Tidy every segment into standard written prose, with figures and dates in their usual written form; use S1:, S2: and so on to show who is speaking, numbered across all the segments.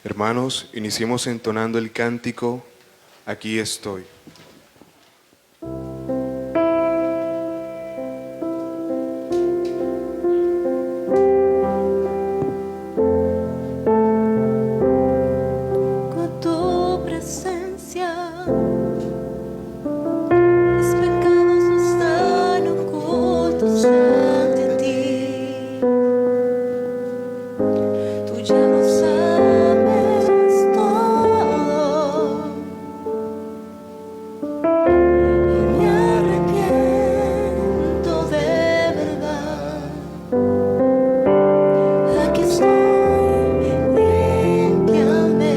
S1: Hermanos, iniciemos entonando el cántico Aquí estoy.
S2: Con tu presencia, mis pecados no están ocultos ante ti. Tú ya lo sabes todo y me arrepiento de verdad. Aquí estoy, límpiame.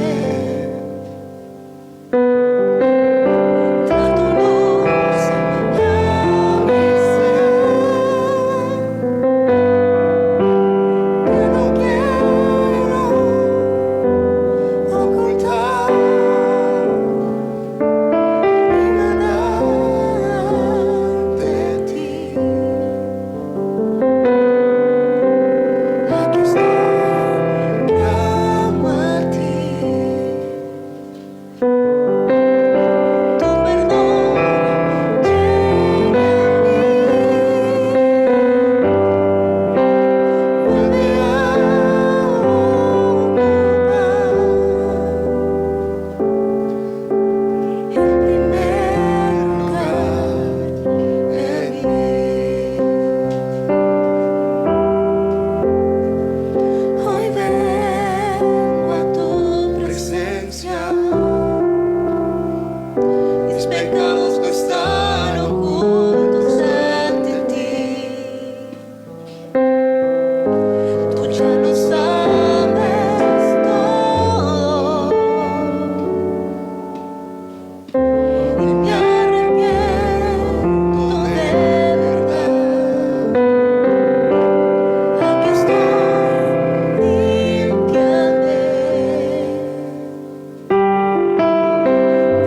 S2: Da tu luz a mi ser, que no quiero ocultar ni nada de ti. Aquí estoy, clamo a ti. Tu perdón llega a mí, vuelve a ocupar el primer lugar en mí. Hoy vengo a tu presencia. Mis pecados no están ocultos ante ti. Tú ya lo sabes todo y me arrepiento de verdad. Aquí estoy, límpiame.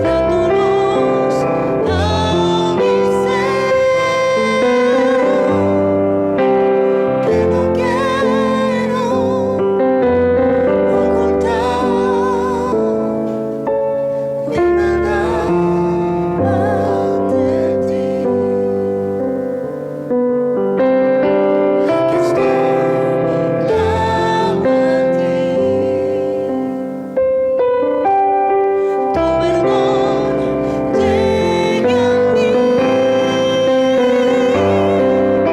S2: Da tu luz a mi ser, que no quiero ocultar ni nada de ti. Aquí estoy, clamo a ti. Tu perdón llega a mí,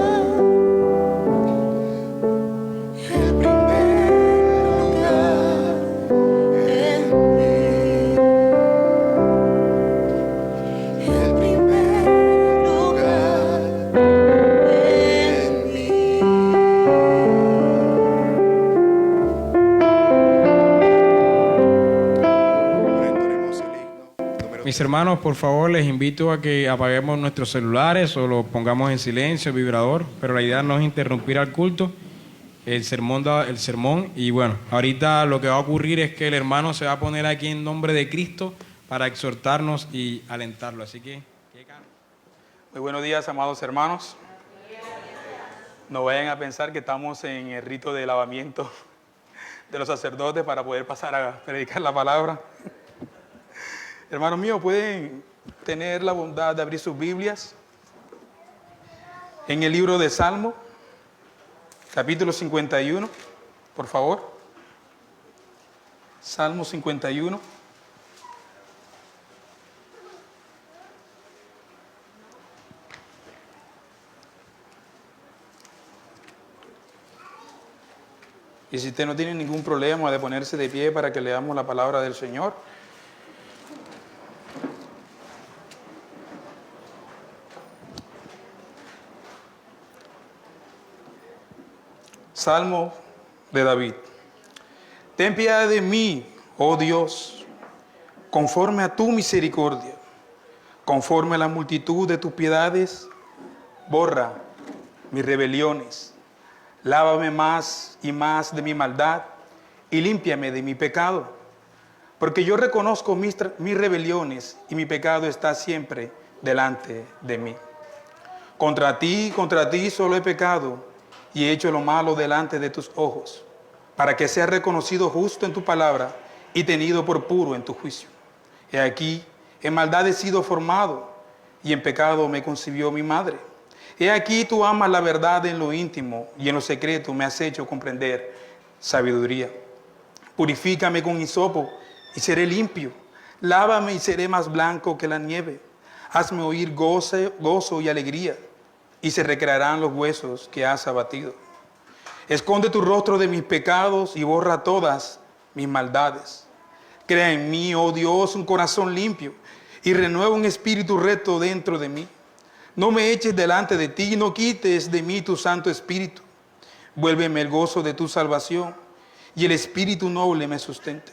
S2: vuelve a ocupar el primer lugar en mí, el primer lugar en mí.
S1: Entonemos el himno número
S3: Mis hermanos, por favor, les invito a que apaguemos nuestros celulares o lo pongamos en silencio, vibrador, pero la idea no es interrumpir al culto, el sermón, y bueno, ahorita lo que va a ocurrir es que el hermano se va a poner aquí en nombre de Cristo para exhortarnos y alentarlo, así que...
S4: Muy buenos días, amados hermanos. No vayan a pensar que estamos en el rito de lavamiento de los sacerdotes para poder pasar a predicar la palabra. Hermanos míos, pueden tener la bondad de abrir sus Biblias en el libro de Salmo, capítulo 51, por favor. Salmo 51. Y si usted no tiene ningún problema de ponerse de pie para que leamos la palabra del Señor. Salmo de David. Ten piedad de mí, oh Dios, conforme a tu misericordia, conforme a la multitud de tus piedades, borra mis rebeliones. Lávame más y más de mi maldad y límpiame de mi pecado. Porque yo reconozco mis rebeliones y mi pecado está siempre delante de mí. Contra ti solo he pecado y he hecho lo malo delante de tus ojos, para que seas reconocido justo en tu palabra y tenido por puro en tu juicio. He aquí, en maldad he sido formado, y en pecado me concibió mi madre. He aquí, tú amas la verdad en lo íntimo, y en lo secreto me has hecho comprender sabiduría. Purifícame con hisopo, y seré limpio. Lávame, y seré más blanco que la nieve. Hazme oír gozo y alegría, y se recrearán los huesos que has abatido. Esconde tu rostro de mis pecados y borra todas mis maldades. Crea en mí, oh Dios, un corazón limpio y renueva un espíritu recto dentro de mí. No me eches delante de ti y no quites de mí tu Santo Espíritu. Vuélveme el gozo de tu salvación y el espíritu noble me sustente.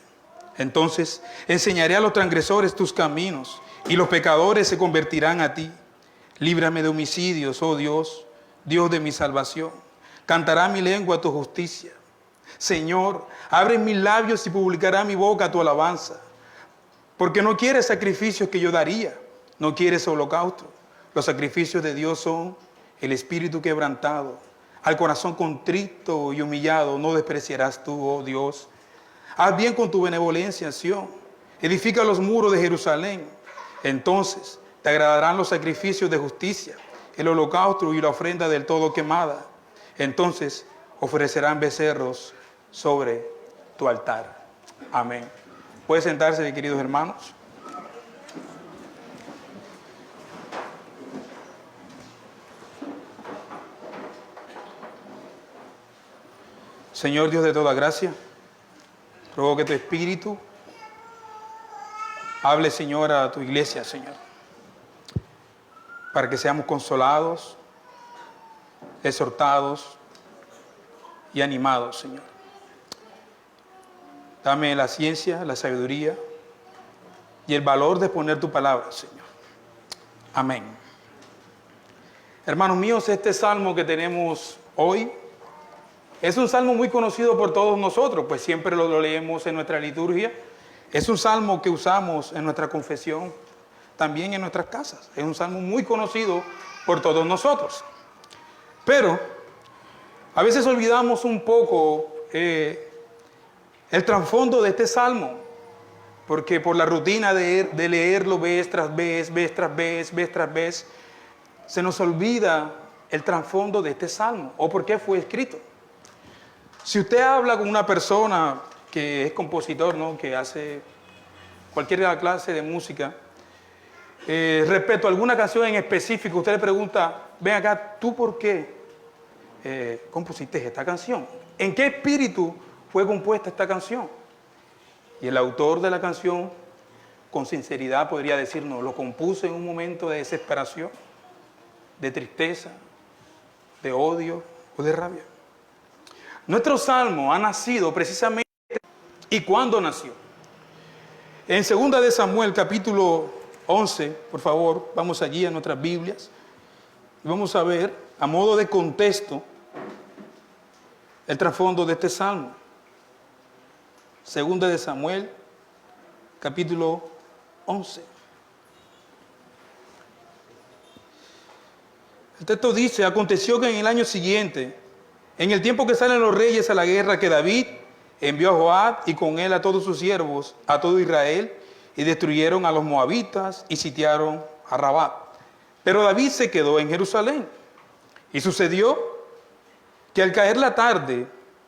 S4: Entonces enseñaré a los transgresores tus caminos y los pecadores se convertirán a ti. Líbrame de homicidios, oh Dios, Dios de mi salvación. Cantará mi lengua tu justicia. Señor, abre mis labios y publicará mi boca tu alabanza. Porque no quieres sacrificios que yo daría, no quieres holocausto. Los sacrificios de Dios son el espíritu quebrantado. Al corazón contrito y humillado no despreciarás tú, oh Dios. Haz bien con tu benevolencia, Sión. Edifica los muros de Jerusalén. Entonces te agradarán los sacrificios de justicia, el holocausto y la ofrenda del todo quemada. Entonces ofrecerán becerros sobre tu altar. Amén. Puede sentarse, queridos hermanos. Señor Dios de toda gracia, ruego que tu Espíritu hable, Señor, a tu iglesia, Señor, para que seamos consolados, exhortados y animados, Señor. Dame la ciencia, la sabiduría y el valor de poner tu palabra, Señor. Amén. Hermanos míos, este salmo que tenemos hoy es un salmo muy conocido por todos nosotros, pues siempre lo leemos en nuestra liturgia. Es un salmo que usamos en nuestra confesión, también en nuestras casas. Es un salmo muy conocido por todos nosotros. Pero a veces olvidamos un poco el trasfondo de este salmo, porque por la rutina de leerlo vez tras vez, se nos olvida el trasfondo de este salmo o por qué fue escrito. Si usted habla con una persona que es compositor, ¿no?, que hace cualquier clase de música, respecto a alguna canción en específico, usted le pregunta, ven acá, ¿tú por qué compusiste esta canción? ¿En qué espíritu fue compuesta esta canción? Y el autor de la canción, con sinceridad, podría decirnos, lo compuse en un momento de desesperación, de tristeza, de odio o de rabia. Nuestro salmo ha nacido precisamente. ¿Y cuándo nació? En 2 de Samuel, capítulo 11, por favor, vamos allí a nuestras Biblias. Y vamos a ver, a modo de contexto, el trasfondo de este salmo. 2 de Samuel, capítulo 11. El texto dice, aconteció que en el año siguiente, en el tiempo que salen los reyes a la guerra, que David envió a Joab y con él a todos sus siervos, a todo Israel, y destruyeron a los moabitas y sitiaron a Rabá. Pero David se quedó en Jerusalén. Y sucedió que al caer la tarde,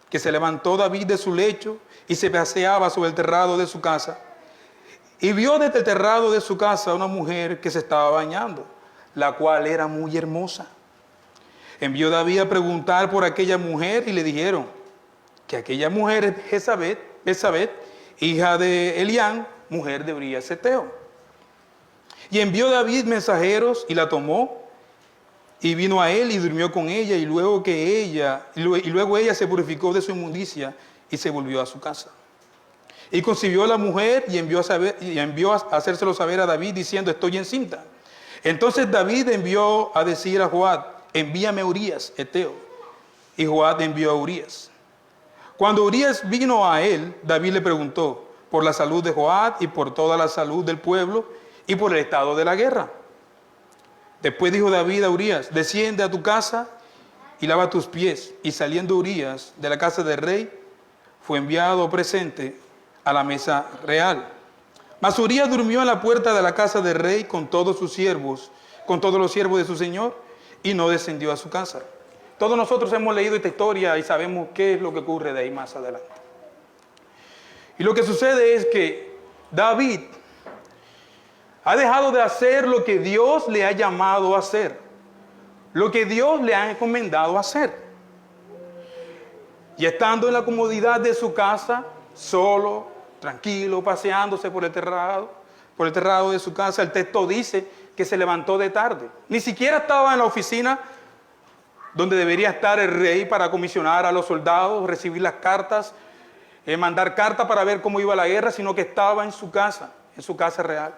S4: que se levantó David de su lecho y se paseaba sobre el terrado de su casa, y vio desde el terrado de su casa a una mujer que se estaba bañando, la cual era muy hermosa. Envió David a preguntar por aquella mujer y le dijeron que aquella mujer es Jezabel, hija de Elián, mujer de Urías Eteo. Y envió David mensajeros y la tomó y vino a él y durmió con ella y luego ella se purificó de su inmundicia y se volvió a su casa. Y concibió a la mujer y envió a hacérselo saber a David diciendo, estoy encinta. Entonces David envió a decir a Joab, envíame a Urías Eteo. Y Joab envió a Urías. Cuando Urías vino a él, David le preguntó por la salud de Joab y por toda la salud del pueblo y por el estado de la guerra. Después dijo David a Urías, desciende a tu casa y lava tus pies. Y saliendo Urías de la casa del rey, fue enviado presente a la mesa real. Mas Urías durmió en la puerta de la casa del rey con todos sus siervos, con todos los siervos de su señor, y no descendió a su casa. Todos nosotros hemos leído esta historia y sabemos qué es lo que ocurre de ahí más adelante. Y lo que sucede es que David ha dejado de hacer lo que Dios le ha llamado a hacer, lo que Dios le ha encomendado a hacer. Y estando en la comodidad de su casa, solo, tranquilo, paseándose por el terrado de su casa, el texto dice que se levantó de tarde. Ni siquiera estaba en la oficina donde debería estar el rey para comisionar a los soldados, recibir las cartas, mandar cartas para ver cómo iba la guerra, sino que estaba en su casa real.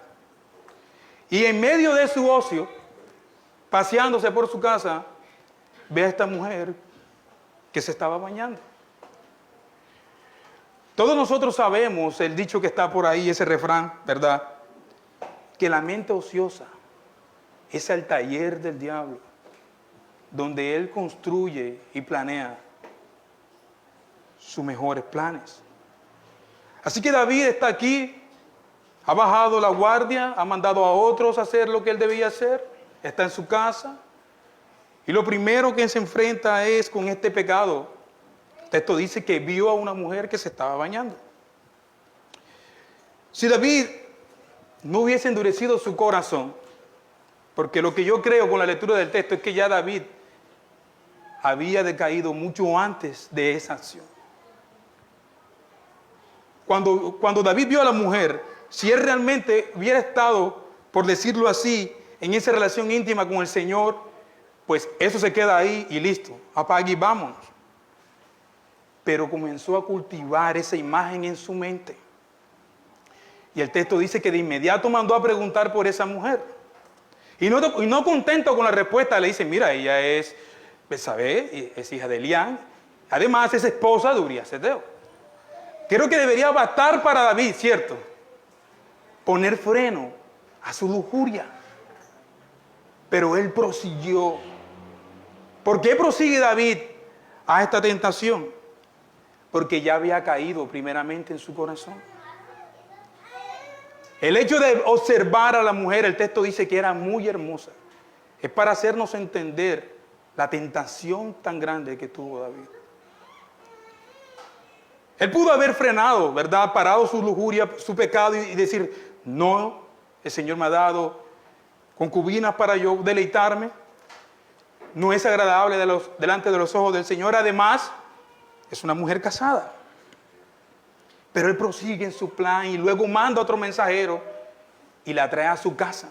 S4: Y en medio de su ocio, paseándose por su casa, ve a esta mujer que se estaba bañando. Todos nosotros sabemos el dicho que está por ahí, ese refrán, ¿verdad? Que la mente ociosa es el taller del diablo, donde él construye y planea sus mejores planes. Así que David está aquí, ha bajado la guardia, ha mandado a otros a hacer lo que él debía hacer, está en su casa, y lo primero que se enfrenta es con este pecado. El texto dice que vio a una mujer que se estaba bañando. Si David no hubiese endurecido su corazón, porque lo que yo creo con la lectura del texto es que ya David había decaído mucho antes de esa acción. Cuando David vio a la mujer, si él realmente hubiera estado, por decirlo así, en esa relación íntima con el Señor, pues eso se queda ahí y listo, apague y vámonos. Pero comenzó a cultivar esa imagen en su mente. Y el texto dice que de inmediato mandó a preguntar por esa mujer. Y no contento con la respuesta, le dice, mira, ella es Betsabé, es hija de Elián, además es esposa de Urías Eteo. Creo que debería bastar para David, ¿cierto? Poner freno a su lujuria. Pero él prosiguió. ¿Por qué prosigue David a esta tentación? Porque ya había caído primeramente en su corazón. El hecho de observar a la mujer, el texto dice que era muy hermosa. Es para hacernos entender la tentación tan grande que tuvo David. Él pudo haber frenado, ¿verdad? Parado su lujuria, su pecado y decir, no, el Señor me ha dado concubinas para yo deleitarme. No es agradable delante de los ojos del Señor. Además, es una mujer casada. Pero él prosigue en su plan y luego manda a otro mensajero y la trae a su casa.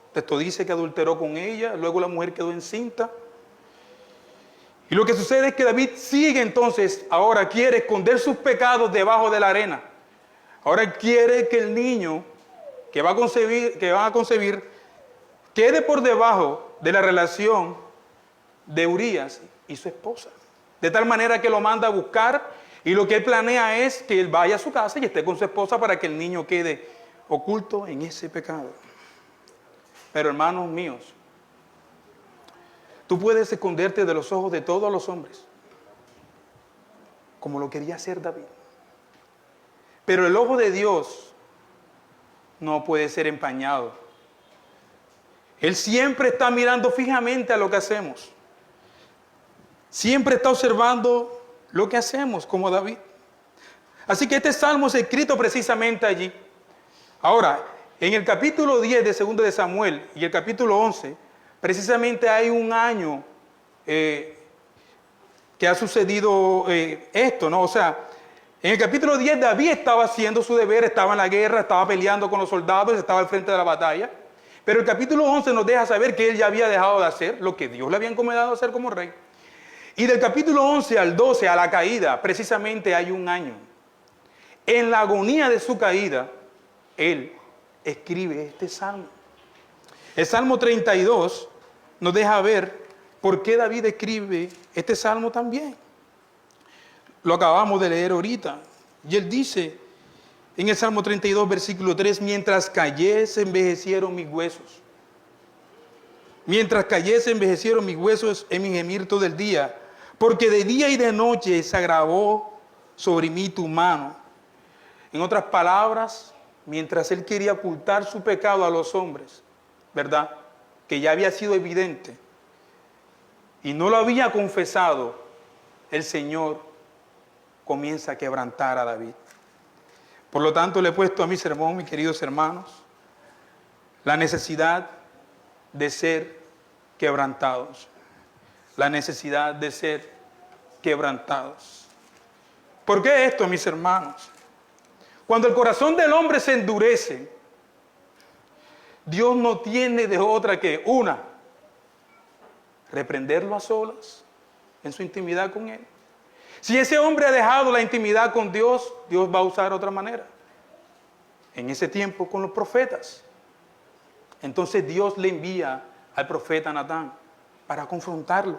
S4: El texto dice que adulteró con ella, luego la mujer quedó encinta. Y lo que sucede es que David sigue entonces, ahora quiere esconder sus pecados debajo de la arena. Ahora quiere que el niño que van a concebir quede por debajo de la relación de Urías y su esposa. De tal manera que lo manda a buscar y lo que él planea es que él vaya a su casa y esté con su esposa para que el niño quede oculto en ese pecado. Pero hermanos míos, tú puedes esconderte de los ojos de todos los hombres, como lo quería hacer David. Pero el ojo de Dios no puede ser empañado. Él siempre está mirando fijamente a lo que hacemos. Siempre está observando lo que hacemos, como David. Así que este salmo es escrito precisamente allí. Ahora, en el capítulo 10 de 2 de Samuel y el capítulo 11, precisamente hay un año que ha sucedido esto, ¿no? O sea, en el capítulo 10 David estaba haciendo su deber, estaba en la guerra, estaba peleando con los soldados, estaba al frente de la batalla. Pero el capítulo 11 nos deja saber que él ya había dejado de hacer lo que Dios le había encomendado hacer como rey. Y del capítulo 11 al 12, a la caída, precisamente hay un año. En la agonía de su caída, él escribe este salmo. El Salmo 32 nos deja ver por qué David escribe este salmo también. Lo acabamos de leer ahorita. Y él dice en el Salmo 32, versículo 3, mientras callé se envejecieron mis huesos. Mientras cayese, envejecieron mis huesos en mi gemir todo el día, porque de día y de noche se agravó sobre mí tu mano. En otras palabras, mientras él quería ocultar su pecado a los hombres, ¿verdad?, que ya había sido evidente, y no lo había confesado, el Señor comienza a quebrantar a David. Por lo tanto, le he puesto a mi sermón, mis queridos hermanos, la necesidad de ser quebrantados. La necesidad de ser quebrantados. ¿Por qué esto, mis hermanos? Cuando el corazón del hombre se endurece, Dios no tiene de otra que una, reprenderlo a solas, en su intimidad con Él. Si ese hombre ha dejado la intimidad con Dios, Dios va a usar otra manera. En ese tiempo con los profetas. Entonces Dios le envía al profeta Natán para confrontarlo.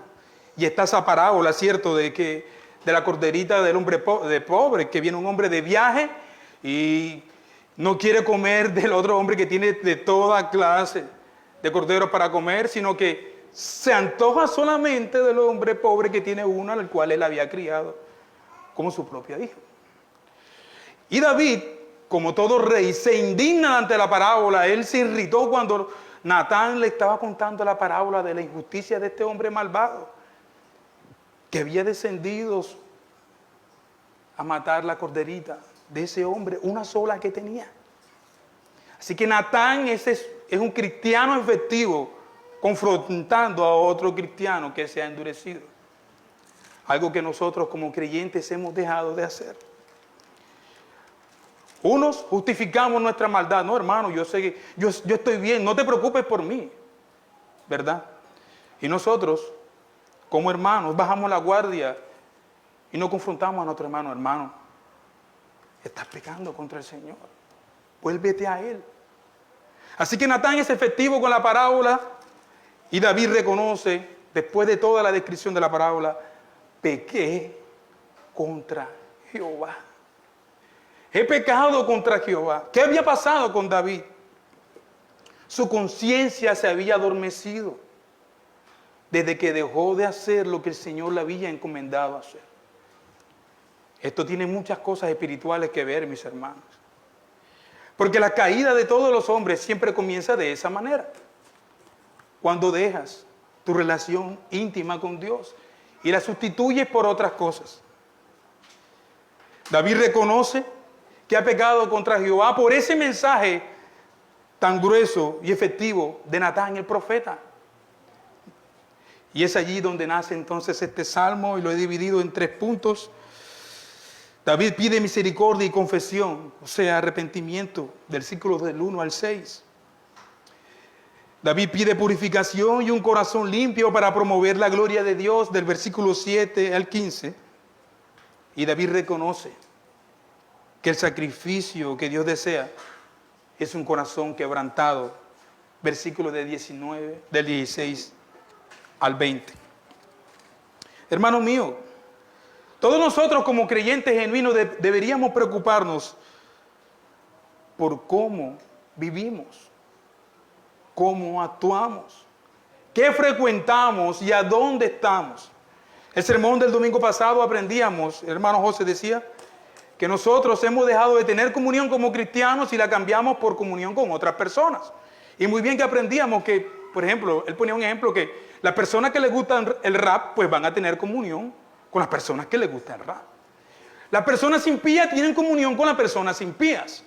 S4: Y está esa parábola, ¿cierto?, de la corderita del hombre pobre, que viene un hombre de viaje y no quiere comer del otro hombre que tiene de toda clase de corderos para comer, sino que se antoja solamente del hombre pobre que tiene uno al cual él había criado como su propio hijo. Y David, como todo rey, se indigna ante la parábola. Él se irritó cuando Natán le estaba contando la parábola de la injusticia de este hombre malvado, que había descendido a matar la corderita de ese hombre, una sola que tenía. Así que Natán es un cristiano efectivo, confrontando a otro cristiano que se ha endurecido. Algo que nosotros como creyentes hemos dejado de hacer. Unos justificamos nuestra maldad. No, hermano, yo sé que yo estoy bien, no te preocupes por mí, ¿verdad? Y nosotros, como hermanos, bajamos la guardia y no confrontamos a nuestro hermano. Hermano, estás pecando contra el Señor, vuélvete a Él. Así que Natán es efectivo con la parábola y David reconoce, después de toda la descripción de la parábola, pequé contra Jehová. He pecado contra Jehová. ¿Qué había pasado con David? Su conciencia se había adormecido desde que dejó de hacer lo que el Señor le había encomendado hacer. Esto tiene muchas cosas espirituales que ver, mis hermanos. Porque la caída de todos los hombres siempre comienza de esa manera. Cuando dejas tu relación íntima con Dios y la sustituyes por otras cosas. David reconoce que ha pecado contra Jehová por ese mensaje tan grueso y efectivo de Natán el profeta. Y es allí donde nace entonces este salmo, y lo he dividido en 3 puntos. David pide misericordia y confesión, o sea, arrepentimiento, del versículos del 1 al 6. David pide purificación y un corazón limpio para promover la gloria de Dios, del versículo 7 al 15. Y David reconoce que el sacrificio que Dios desea es un corazón quebrantado, versículos del 16 al 20. Hermano mío, todos nosotros como creyentes genuinos deberíamos preocuparnos por cómo vivimos, cómo actuamos, qué frecuentamos y a dónde estamos. El sermón del domingo pasado aprendíamos, el hermano José decía, que nosotros hemos dejado de tener comunión como cristianos y la cambiamos por comunión con otras personas. Y muy bien que aprendíamos que, por ejemplo, él ponía un ejemplo que las personas que les gustan el rap, pues van a tener comunión con las personas que les gusta el rap. Las personas impías tienen comunión con las personas impías.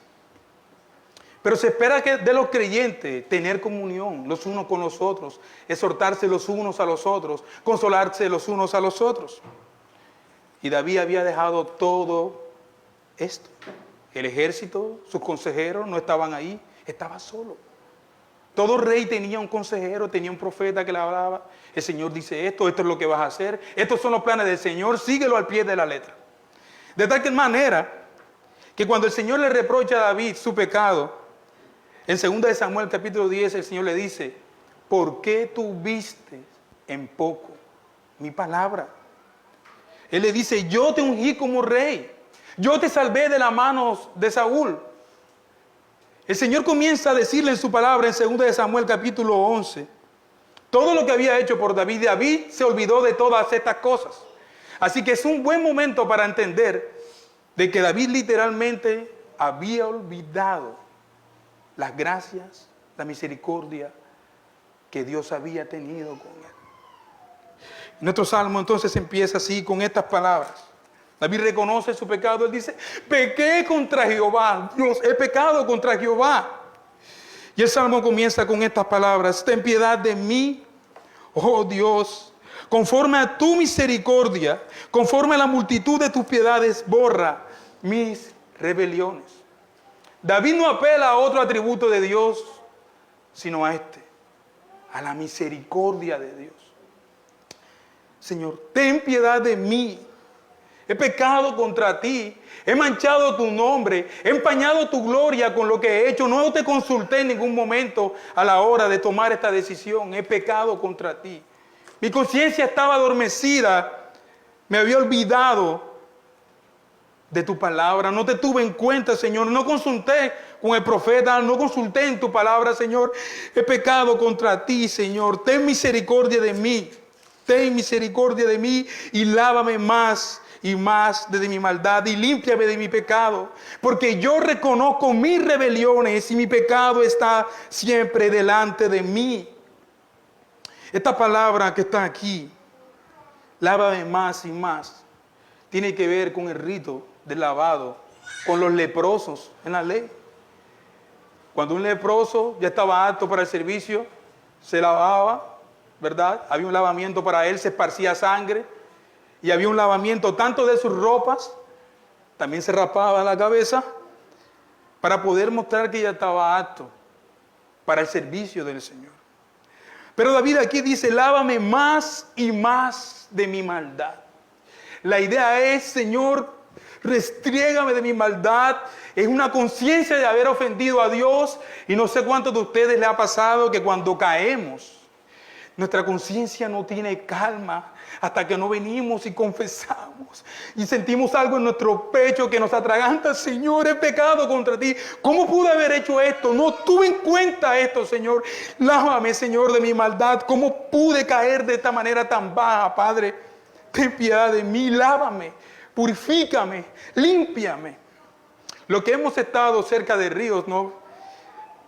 S4: Pero se espera que de los creyentes tener comunión los unos con los otros, exhortarse los unos a los otros, consolarse los unos a los otros. Y David había dejado todo esto. El ejército, sus consejeros no estaban ahí, estaba solo. Todo rey tenía un consejero, tenía un profeta que le hablaba. El Señor dice esto es lo que vas a hacer. Estos son los planes del Señor, síguelo al pie de la letra. De tal manera que cuando el Señor le reprocha a David su pecado, en 2 de Samuel capítulo 10 el Señor le dice, ¿por qué tuviste en poco mi palabra? Él le dice, yo te ungí como rey, yo te salvé de las manos de Saúl. El Señor comienza a decirle en su palabra en 2 de Samuel capítulo 11, Todo lo que había hecho por David, David se olvidó de todas estas cosas. Así que es un buen momento para entender de que David literalmente había olvidado las gracias, la misericordia que Dios había tenido con él. Nuestro salmo entonces empieza así con estas palabras. David reconoce su pecado, él dice, pequé contra Jehová, Dios, he pecado contra Jehová. Y el salmo comienza con estas palabras, ten piedad de mí, oh Dios, conforme a tu misericordia, conforme a la multitud de tus piedades, borra mis rebeliones. David no apela a otro atributo de Dios, sino a este, a la misericordia de Dios. Señor, ten piedad de mí. He pecado contra ti, he manchado tu nombre, he empañado tu gloria con lo que he hecho. No te consulté en ningún momento a la hora de tomar esta decisión. He pecado contra ti. Mi conciencia estaba adormecida, me había olvidado de tu palabra. No te tuve en cuenta, Señor. No consulté con el profeta, no consulté en tu palabra, Señor. He pecado contra ti, Señor. Ten misericordia de mí. Ten misericordia de mí y lávame más y más de mi maldad y límpiame de mi pecado, porque yo reconozco mis rebeliones y mi pecado está siempre delante de mí. Esta palabra que está aquí, lávame más y más, tiene que ver con el rito del lavado, con los leprosos en la ley. Cuando un leproso ya estaba apto para el servicio, se lavaba, ¿verdad? Había un lavamiento para él, se esparcía sangre. Y había un lavamiento tanto de sus ropas, también se rapaba la cabeza, para poder mostrar que ya estaba apto para el servicio del Señor. Pero David aquí dice, lávame más y más de mi maldad. La idea es, Señor, restriégame de mi maldad. Es una conciencia de haber ofendido a Dios. Y no sé cuántos de ustedes les ha pasado que cuando caemos, nuestra conciencia no tiene calma hasta que no venimos y confesamos y sentimos algo en nuestro pecho que nos atraganta. Señor, he pecado contra ti. ¿Cómo pude haber hecho esto? No tuve en cuenta esto, Señor. Lávame, Señor, de mi maldad. ¿Cómo pude caer de esta manera tan baja, Padre? Ten piedad de mí, lávame, purifícame, límpiame. Lo que hemos estado cerca de ríos, ¿no?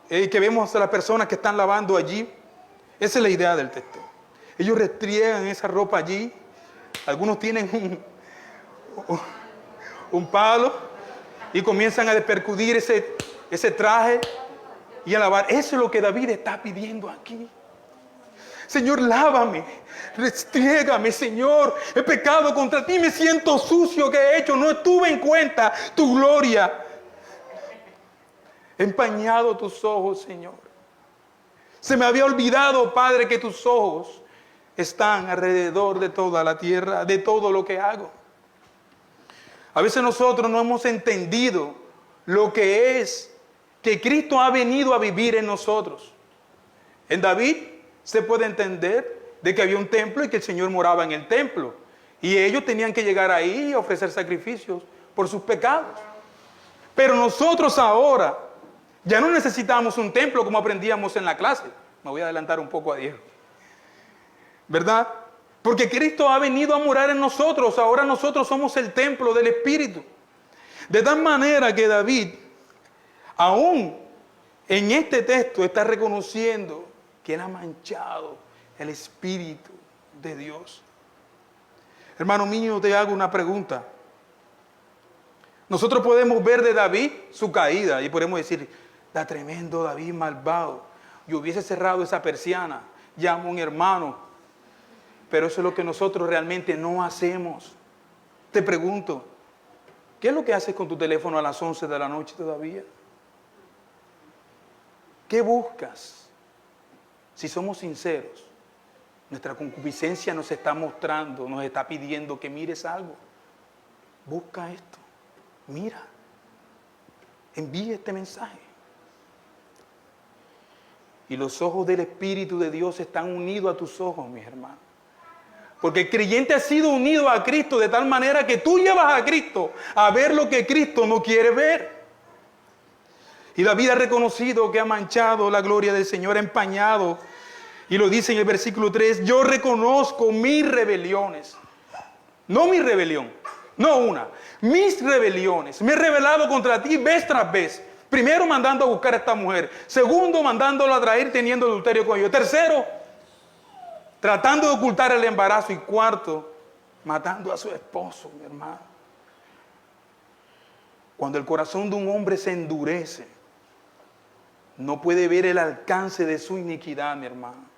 S4: Que vemos a las personas que están lavando allí. Esa es la idea del texto. Ellos restriegan esa ropa allí. Algunos tienen un palo y comienzan a despercudir ese traje y a lavar. Eso es lo que David está pidiendo aquí. Señor, lávame, restriégame, Señor. He pecado contra ti, me siento sucio que he hecho. No tuve en cuenta tu gloria. He empañado tus ojos, Señor. Se me había olvidado, Padre, que tus ojos están alrededor de toda la tierra, de todo lo que hago. A veces nosotros no hemos entendido lo que es que Cristo ha venido a vivir en nosotros. En David se puede entender de que había un templo y que el Señor moraba en el templo. Y ellos tenían que llegar ahí y ofrecer sacrificios por sus pecados. Pero nosotros ahora ya no necesitamos un templo como aprendíamos en la clase. Me voy a adelantar un poco a Diego. ¿Verdad? Porque Cristo ha venido a morar en nosotros. Ahora nosotros somos el templo del Espíritu. De tal manera que David, aún en este texto, está reconociendo que él ha manchado el Espíritu de Dios. Hermano mío, te hago una pregunta. Nosotros podemos ver de David su caída y podemos decir, da tremendo David malvado. Yo hubiese cerrado esa persiana, llamo a un hermano. Pero eso es lo que nosotros realmente no hacemos. Te pregunto, ¿qué es lo que haces con tu teléfono a las 11 de la noche todavía? ¿Qué buscas? Si somos sinceros, nuestra concupiscencia nos está mostrando, nos está pidiendo que mires algo. Busca esto, mira, envía este mensaje. Y los ojos del Espíritu de Dios están unidos a tus ojos, mis hermanos. Porque el creyente ha sido unido a Cristo de tal manera que tú llevas a Cristo a ver lo que Cristo no quiere ver. Y David ha reconocido que ha manchado la gloria del Señor, ha empañado Y lo dice en el versículo 3, yo reconozco mis rebeliones. No mi rebelión, no una. Mis rebeliones. Me he rebelado contra ti vez tras vez. Primero, mandando a buscar a esta mujer. Segundo, mandándola a traer teniendo adulterio con ellos. Tercero, tratando de ocultar el embarazo. Y cuarto, matando a su esposo, mi hermano. Cuando el corazón de un hombre se endurece, no puede ver el alcance de su iniquidad, mi hermano.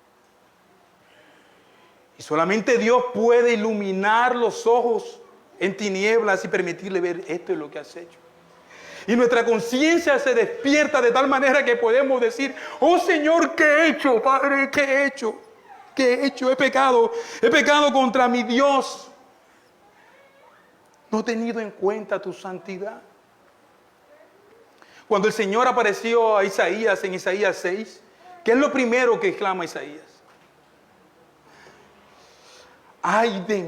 S4: Y solamente Dios puede iluminar los ojos en tinieblas y permitirle ver: esto es lo que has hecho. Y nuestra conciencia se despierta de tal manera que podemos decir: oh Señor, ¿qué he hecho, Padre? ¿Qué he hecho? ¿Qué he hecho? He pecado contra mi Dios. No he tenido en cuenta tu santidad. Cuando el Señor apareció a Isaías en Isaías 6, ¿qué es lo primero que exclama Isaías? ¡Ay de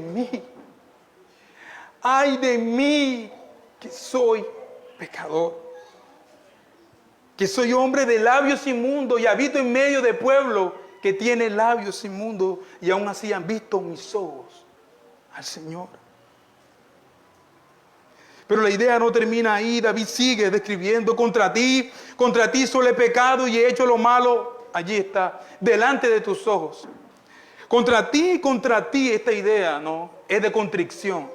S4: mí, que soy pecador! Que soy hombre de labios inmundos y habito en medio de pueblo que tiene labios inmundos, y aún así han visto mis ojos al Señor. Pero la idea no termina ahí. David sigue describiendo: contra ti solo he pecado y he hecho lo malo. Allí está, delante de tus ojos. Contra ti, esta idea, ¿no?, es de contrición.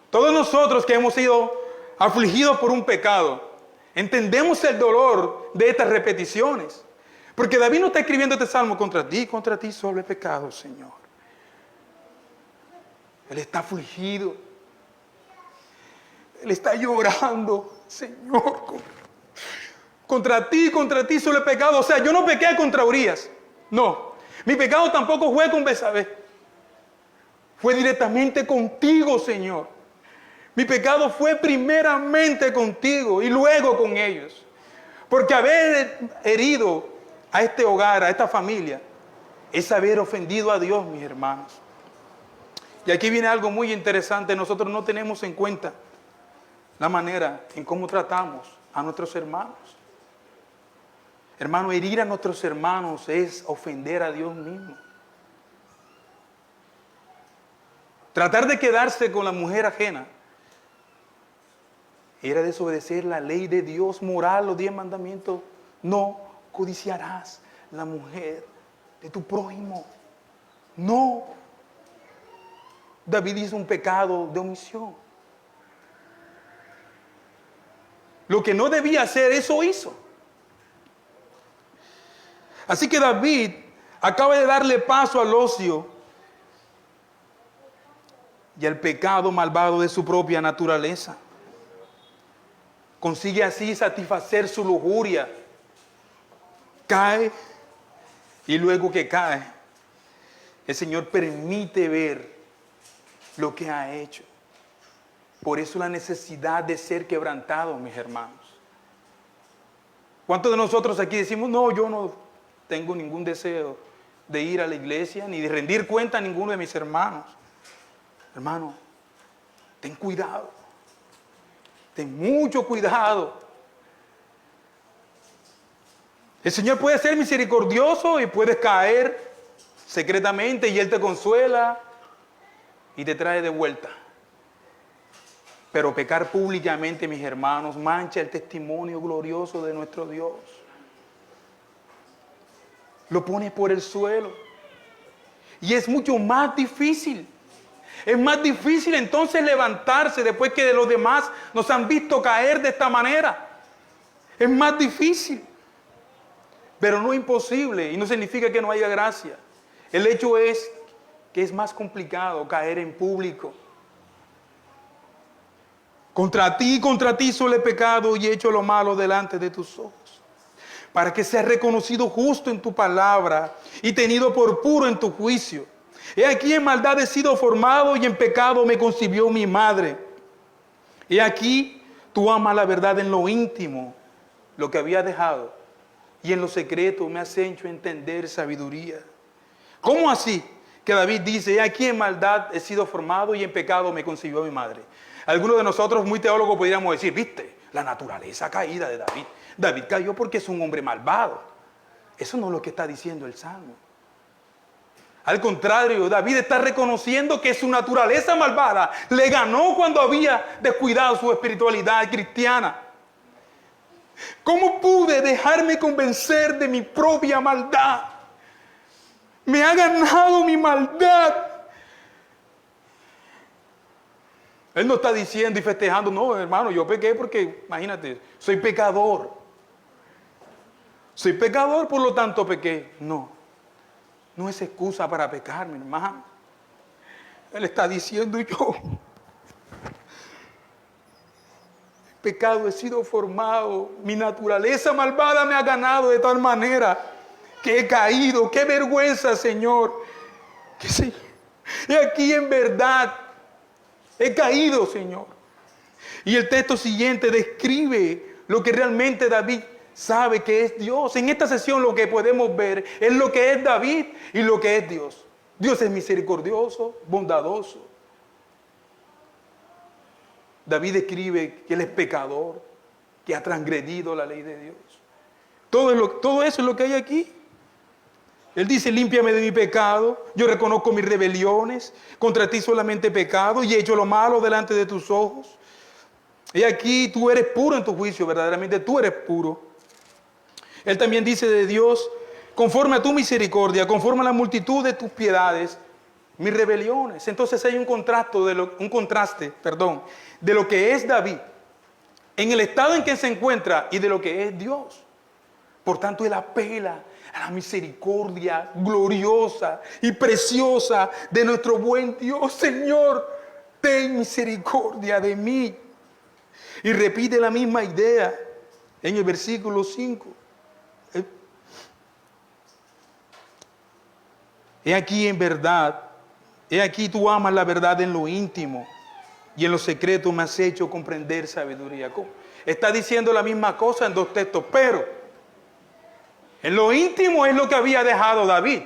S4: Todos nosotros que hemos sido afligidos por un pecado, entendemos el dolor de estas repeticiones. Porque David no está escribiendo este salmo: contra ti solo he pecado, Señor. Él está afligido. Él está llorando: Señor, contra ti solo he pecado. O sea, yo no pequé contra Urías. No. Mi pecado tampoco fue con Betsabé. Fue directamente contigo, Señor. Mi pecado fue primeramente contigo y luego con ellos. Porque haber herido a este hogar, a esta familia, es haber ofendido a Dios, mis hermanos. Y aquí viene algo muy interesante. Nosotros no tenemos en cuenta la manera en cómo tratamos a nuestros hermanos. Hermano, herir a nuestros hermanos es ofender a Dios mismo. Tratar de quedarse con la mujer ajena era desobedecer la ley de Dios moral, los 10 mandamientos. No codiciarás la mujer de tu prójimo. No. David hizo un pecado de omisión. Lo que no debía hacer, eso hizo. Así que David acaba de darle paso al ocio y al pecado malvado de su propia naturaleza. Consigue así satisfacer su lujuria. Cae, y luego que cae, el Señor permite ver lo que ha hecho. Por eso la necesidad de ser quebrantado, mis hermanos. ¿Cuántos de nosotros aquí decimos: no, yo no tengo ningún deseo de ir a la iglesia ni de rendir cuenta a ninguno de mis hermanos? Hermano, ten cuidado. Ten mucho cuidado. El Señor puede ser misericordioso y puedes caer secretamente y Él te consuela y te trae de vuelta. Pero pecar públicamente, mis hermanos, mancha el testimonio glorioso de nuestro Dios. Lo pone por el suelo. Y es mucho más difícil. Es más difícil entonces levantarse después que de los demás nos han visto caer de esta manera. Es más difícil. Pero no imposible, y no significa que no haya gracia. El hecho es que es más complicado caer en público. Contra ti solo he pecado y he hecho lo malo delante de tus ojos, para que seas reconocido justo en tu palabra y tenido por puro en tu juicio. He aquí en maldad he sido formado y en pecado me concibió mi madre. He aquí tú amas la verdad en lo íntimo, lo que había dejado, y en lo secreto me has hecho entender sabiduría. ¿Cómo así? Que David dice: he aquí en maldad he sido formado y en pecado me concibió mi madre. Algunos de nosotros muy teólogos podríamos decir: viste, la naturaleza caída de David. David cayó porque es un hombre malvado. Eso no es lo que está diciendo el Salmo. Al contrario, David está reconociendo que su naturaleza malvada le ganó cuando había descuidado su espiritualidad cristiana. ¿Cómo pude dejarme convencer de mi propia maldad? Me ha ganado mi maldad. Él no está diciendo y festejando, no, hermano, yo pequé porque, imagínate, soy pecador. Soy pecador, por lo tanto pequé. No, no es excusa para pecar, mi hermano. Él está diciendo, yo, pecado he sido formado, mi naturaleza malvada me ha ganado de tal manera que he caído. ¡Qué vergüenza, Señor! Y aquí en verdad he caído, Señor. Y el texto siguiente describe lo que realmente David sabe que es Dios. En esta sesión lo que podemos ver es lo que es David y lo que es Dios. Dios es misericordioso, bondadoso. David describe que él es pecador, que ha transgredido la ley de Dios. Todo eso es lo que hay aquí. Él dice, límpiame de mi pecado, yo reconozco mis rebeliones, contra ti solamente he pecado y he hecho lo malo delante de tus ojos. Y aquí tú eres puro en tu juicio, verdaderamente tú eres puro. Él también dice de Dios, conforme a tu misericordia, conforme a la multitud de tus piedades, mis rebeliones. Entonces hay un contraste de lo que es David, en el estado en que se encuentra y de lo que es Dios. Por tanto, él apela a la misericordia gloriosa y preciosa de nuestro buen Dios. Señor, ten misericordia de mí. Y repite la misma idea en el versículo 5. He aquí en verdad, he aquí tú amas la verdad en lo íntimo y en lo secreto me has hecho comprender sabiduría. Está diciendo la misma cosa en dos textos, pero en lo íntimo es lo que había dejado David.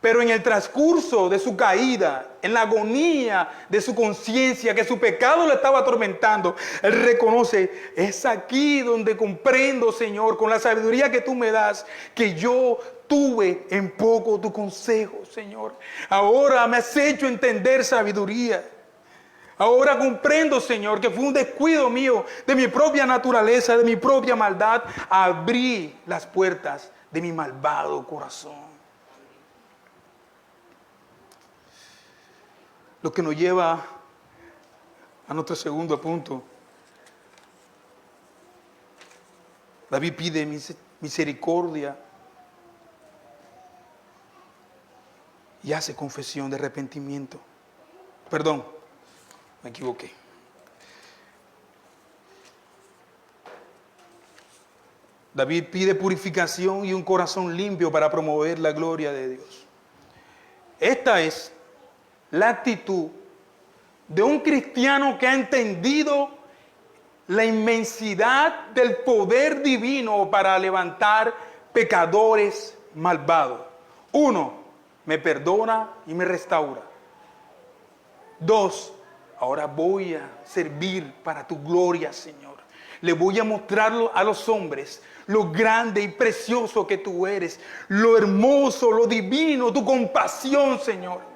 S4: Pero en el transcurso de su caída, en la agonía de su conciencia, que su pecado le estaba atormentando, él reconoce, es aquí donde comprendo, Señor, con la sabiduría que tú me das, que yo tuve en poco tu consejo, Señor. Ahora me has hecho entender sabiduría. Ahora comprendo, Señor, que fue un descuido mío de mi propia naturaleza, de mi propia maldad. Abrí las puertas de mi malvado corazón. Lo que nos lleva a nuestro segundo punto. David pide misericordia y hace confesión de arrepentimiento. Perdón, me equivoqué. David pide purificación y un corazón limpio para promover la gloria de Dios. Esta es la actitud de un cristiano que ha entendido la inmensidad del poder divino para levantar pecadores malvados. 1, me perdona y me restaura. 2, ahora voy a servir para tu gloria, Señor. Le voy a mostrarlo a los hombres, lo grande y precioso que tú eres, lo hermoso, lo divino, tu compasión, Señor.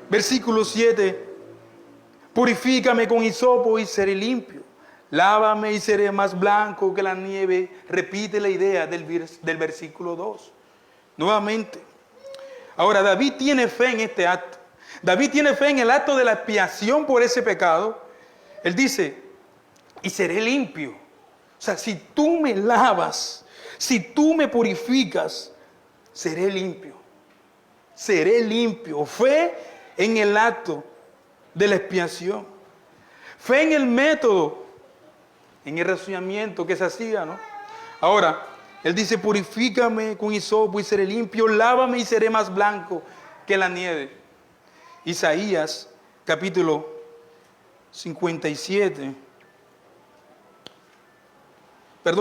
S4: Versículo 7, purifícame con hisopo y seré limpio. Lávame y seré más blanco que la nieve. Repite la idea del versículo 2. Nuevamente. Ahora, David tiene fe en este acto. David tiene fe en el acto de la expiación por ese pecado. Él dice, y seré limpio. O sea, si tú me lavas, si tú me purificas, seré limpio. Seré limpio. Fe en el acto de la expiación. Fe en el método, en el rociamiento que se hacía, ¿no? Ahora, él dice, purifícame con hisopo y seré limpio, lávame y seré más blanco que la nieve. Isaías, capítulo 57.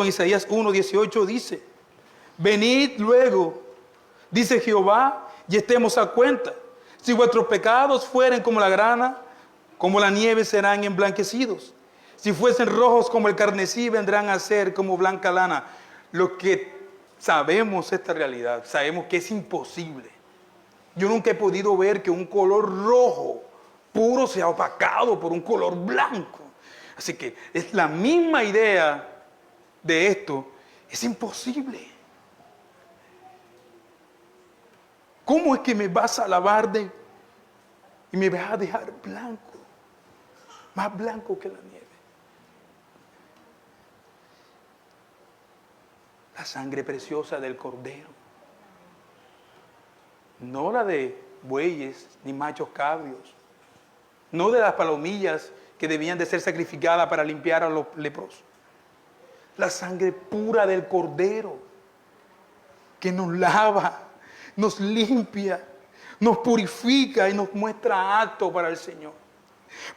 S4: Isaías 1:18 dice, venid luego, dice Jehová, y estemos a cuenta. Si vuestros pecados fueren como la grana, como la nieve serán emblanquecidos. Si fuesen rojos como el carmesí, vendrán a ser como blanca lana. Lo que sabemos esta realidad, sabemos que es imposible. Yo nunca he podido ver que un color rojo puro sea opacado por un color blanco. Así que es la misma idea de esto. Es imposible. ¿Cómo es que me vas a lavar y me vas a dejar blanco? Más blanco que la nieve. La sangre preciosa del Cordero. No la de bueyes ni machos cabrios. No de las palomillas que debían de ser sacrificadas para limpiar a los leprosos. La sangre pura del Cordero que nos lava, nos limpia, nos purifica y nos muestra apto para el Señor.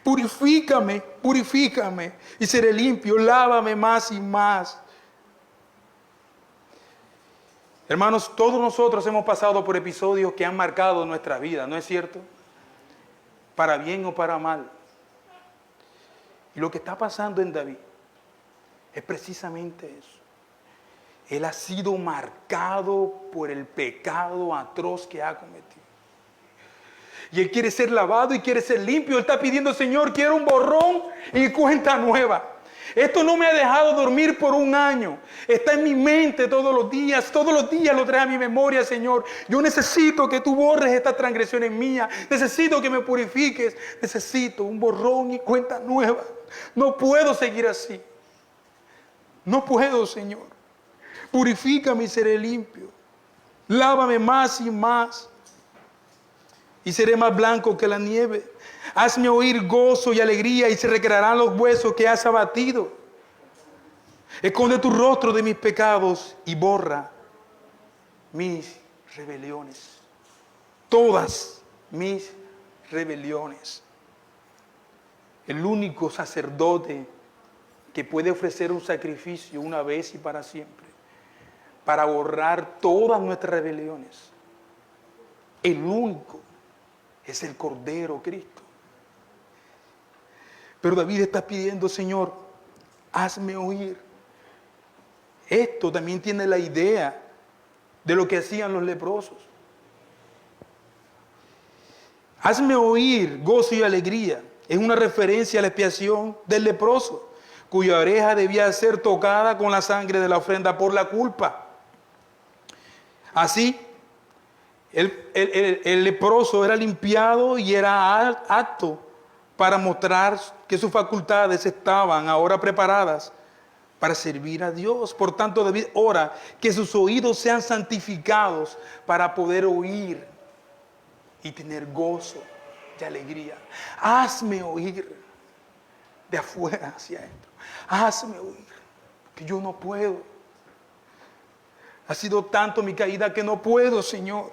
S4: Purifícame, purifícame y seré limpio, lávame más y más. Hermanos, todos nosotros hemos pasado por episodios que han marcado nuestra vida, ¿no es cierto? Para bien o para mal. Y lo que está pasando en David es precisamente eso. Él ha sido marcado por el pecado atroz que ha cometido. Y él quiere ser lavado y quiere ser limpio. Él está pidiendo, Señor, quiero un borrón y cuenta nueva. Esto no me ha dejado dormir por un año. Está en mi mente todos los días lo trae a mi memoria, Señor. Yo necesito que tú borres estas transgresiones mías. Necesito que me purifiques. Necesito un borrón y cuenta nueva. No puedo seguir así. No puedo, Señor. Purifícame y seré limpio. Lávame más y más. Y seré más blanco que la nieve. Hazme oír gozo y alegría y se recrearán los huesos que has abatido. Esconde tu rostro de mis pecados y borra mis rebeliones. Todas mis rebeliones. El único sacerdote que puede ofrecer un sacrificio una vez y para siempre, para borrar todas nuestras rebeliones. El único es el Cordero Cristo. Pero David está pidiendo, Señor, hazme oír. Esto también tiene la idea de lo que hacían los leprosos. Hazme oír gozo y alegría. Es una referencia a la expiación del leproso, cuya oreja debía ser tocada con la sangre de la ofrenda por la culpa. Así, el leproso era limpiado y era apto para mostrar que sus facultades estaban ahora preparadas para servir a Dios. Por tanto, David ora que sus oídos sean santificados para poder oír y tener gozo y alegría. Hazme oír de afuera hacia adentro. Hazme oír, que yo no puedo. Ha sido tanto mi caída que no puedo, Señor.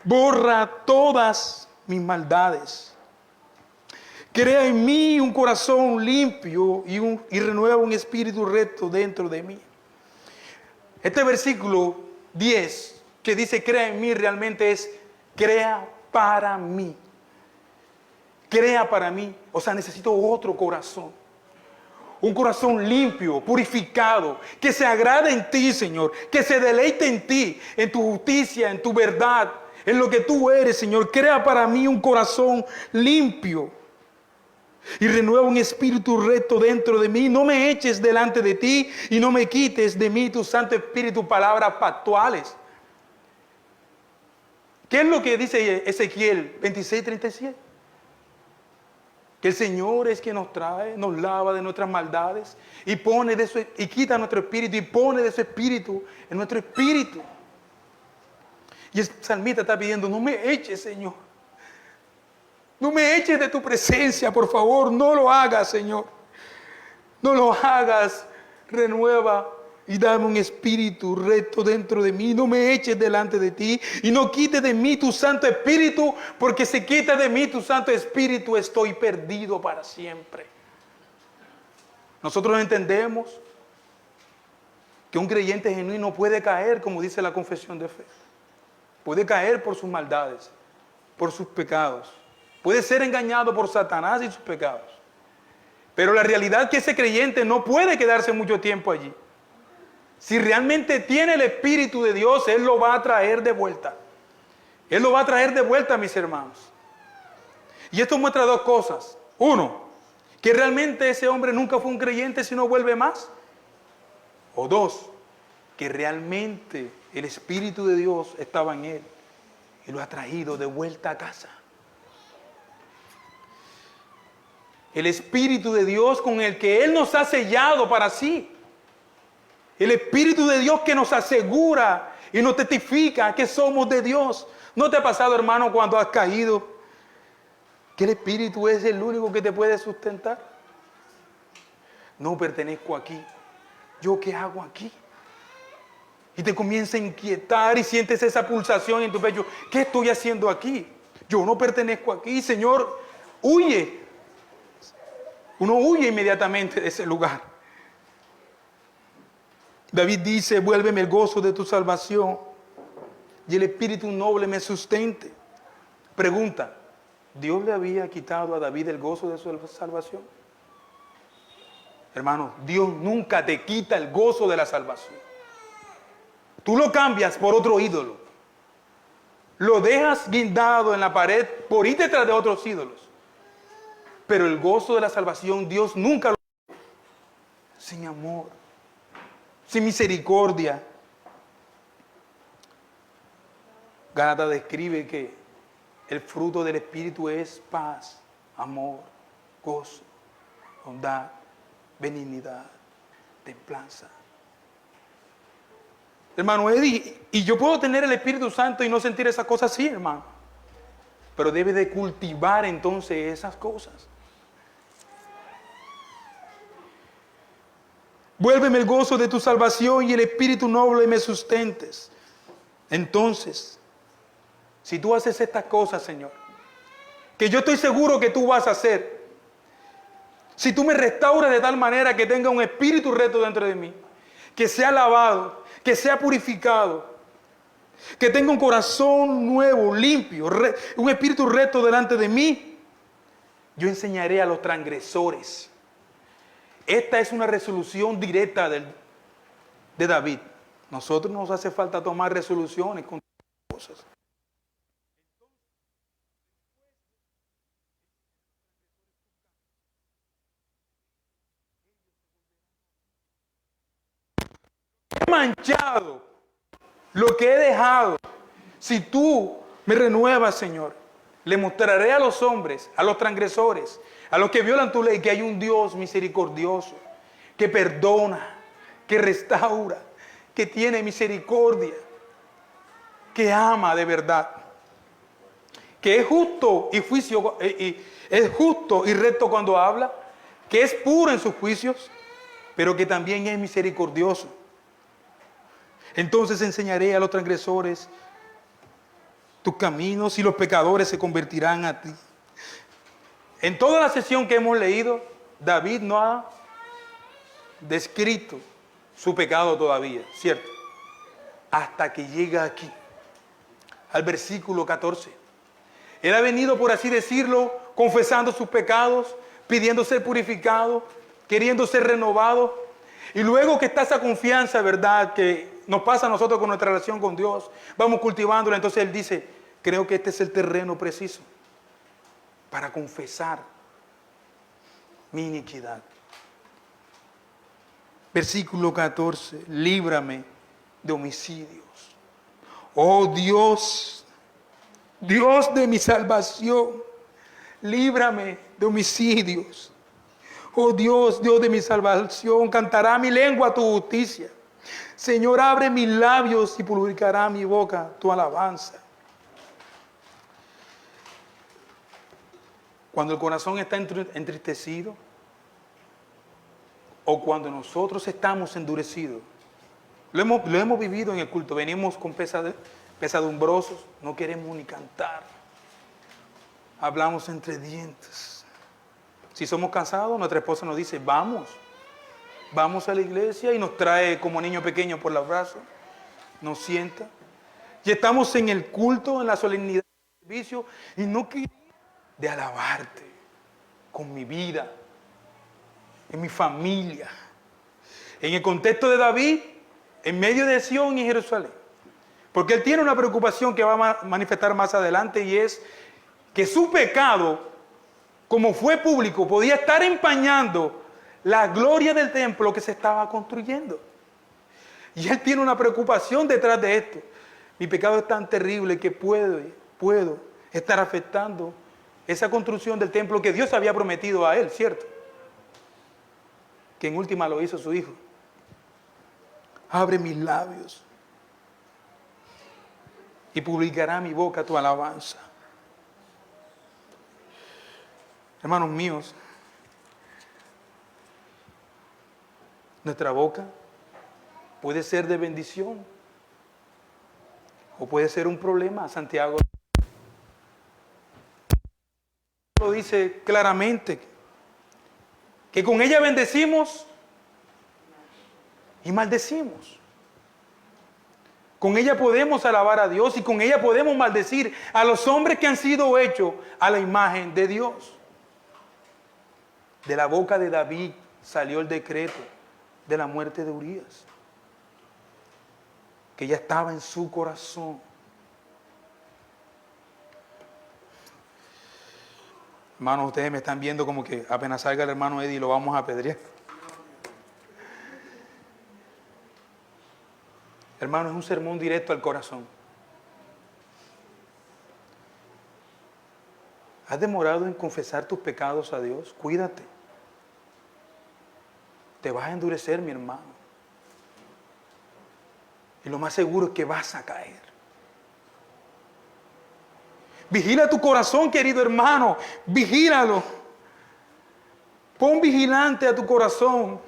S4: Borra todas mis maldades. Crea en mí un corazón limpio y renueva un espíritu recto dentro de mí. Este versículo 10 que dice crea en mí realmente es crea para mí. Crea para mí. O sea, necesito otro corazón. Un corazón limpio, purificado, que se agrade en ti, Señor. Que se deleite en ti, en tu justicia, en tu verdad, en lo que tú eres, Señor. Crea para mí un corazón limpio. Y renueva un espíritu recto dentro de mí. No me eches delante de ti y no me quites de mí tu Santo Espíritu, palabras factuales. ¿Qué es lo que dice Ezequiel 26:37? Que el Señor es quien nos trae, nos lava de nuestras maldades y pone de su, y quita nuestro espíritu y pone de su espíritu en nuestro espíritu. Y el salmista está pidiendo, no me eches, Señor. No me eches de tu presencia, por favor. No lo hagas, Señor. No lo hagas. Renueva y dame un espíritu recto dentro de mí. No me eches delante de ti y no quites de mí tu Santo Espíritu, porque si quitas de mí tu Santo Espíritu, estoy perdido para siempre. Nosotros entendemos que un creyente genuino puede caer, como dice la confesión de fe. Puede caer por sus maldades, por sus pecados. Puede ser engañado por Satanás y sus pecados. Pero la realidad es que ese creyente no puede quedarse mucho tiempo allí. si realmente tiene el Espíritu de Dios, Él lo va a traer de vuelta. Él lo va a traer de vuelta, mis hermanos. Y esto muestra dos cosas. Uno, que realmente ese hombre nunca fue un creyente si no vuelve más. O dos, que realmente el Espíritu de Dios estaba en él y lo ha traído de vuelta a casa. El Espíritu de Dios con el que Él nos ha sellado para sí. El Espíritu de Dios que nos asegura y nos testifica que somos de Dios. ¿No te ha pasado, hermano, cuando has caído, que el Espíritu es el único que te puede sustentar? No pertenezco aquí. ¿Yo qué hago aquí? Y te comienza a inquietar y sientes esa pulsación en tu pecho. ¿Qué estoy haciendo aquí? Yo no pertenezco aquí, Señor. Huye. Uno huye inmediatamente de ese lugar. David dice, vuélveme el gozo de tu salvación y el espíritu noble me sustente. Pregunta, ¿Dios le había quitado a David el gozo de su salvación? Hermano, Dios nunca te quita el gozo de la salvación. Tú lo cambias por otro ídolo. Lo dejas guindado en la pared por ir detrás de otros ídolos. Pero el gozo de la salvación Dios nunca lo quita. Sin amor, sin misericordia. Gálatas describe que el fruto del Espíritu es paz, amor, gozo, bondad, benignidad, templanza. Hermano Eddie, y yo puedo tener el Espíritu Santo y no sentir esas cosas, sí, hermano. Pero debe de cultivar entonces esas cosas. Vuélveme el gozo de tu salvación y el espíritu noble me sustentes. Entonces, si tú haces estas cosas, Señor, que yo estoy seguro que tú vas a hacer, si tú me restauras de tal manera que tenga un espíritu recto dentro de mí, que sea lavado, que sea purificado, que tenga un corazón nuevo, limpio, un espíritu recto delante de mí, yo enseñaré a los transgresores. Esta es una resolución directa de David. Nosotros nos hace falta tomar resoluciones con cosas. He manchado lo que he dejado. Si tú me renuevas, Señor, le mostraré a los hombres, a los transgresores, a los que violan tu ley, que hay un Dios misericordioso, que perdona, que restaura, que tiene misericordia, que ama de verdad, que es justo es justo y recto cuando habla, que es puro en sus juicios, pero que también es misericordioso. Entonces enseñaré a los transgresores tus caminos y los pecadores se convertirán a ti. En toda la sesión que hemos leído, David no ha descrito su pecado todavía, ¿cierto? Hasta que llega aquí, al versículo 14. Él ha venido, por así decirlo, confesando sus pecados, pidiendo ser purificado, queriendo ser renovado. Y luego que está esa confianza, ¿verdad?, que nos pasa a nosotros con nuestra relación con Dios, vamos cultivándola. Entonces él dice, creo que este es el terreno preciso para confesar mi iniquidad. Versículo 14, líbrame de homicidios. Oh Dios, Dios de mi salvación, líbrame de homicidios. Oh Dios, Dios de mi salvación, cantará mi lengua tu justicia. Señor, abre mis labios y publicará mi boca tu alabanza. Cuando el corazón está entristecido o cuando nosotros estamos endurecidos, lo hemos vivido en el culto, venimos con pesadumbrosos, no queremos ni cantar, hablamos entre dientes. Si somos cansados, nuestra esposa nos dice, vamos a la iglesia, y nos trae como niño pequeño por los brazos, nos sienta, y estamos en el culto, en la solemnidad del servicio, y no queremos de alabarte con mi vida, en mi familia. En el contexto de David, en medio de Sión y Jerusalén. Porque él tiene una preocupación que va a manifestar más adelante, y es que su pecado, como fue público, podía estar empañando la gloria del templo que se estaba construyendo. Y él tiene una preocupación detrás de esto. Mi pecado es tan terrible que puedo estar afectando esa construcción del templo que Dios había prometido a él, ¿cierto? Que en última lo hizo su Hijo. Abre mis labios y publicará mi boca tu alabanza. Hermanos míos, nuestra boca puede ser de bendición o puede ser un problema. Santiago lo dice claramente, que con ella bendecimos y maldecimos. Con ella podemos alabar a Dios y con ella podemos maldecir a los hombres que han sido hechos a la imagen de Dios. De la boca de David salió el decreto de la muerte de Urías, que ya estaba en su corazón. Hermanos, ustedes me están viendo como que apenas salga el hermano Eddie lo vamos a apedrear. Hermano, es un sermón directo al corazón. ¿Has demorado en confesar tus pecados a Dios? Cuídate. Te vas a endurecer, mi hermano. Y lo más seguro es que vas a caer. Vigila tu corazón, querido hermano. Vigílalo. Pon vigilante a tu corazón.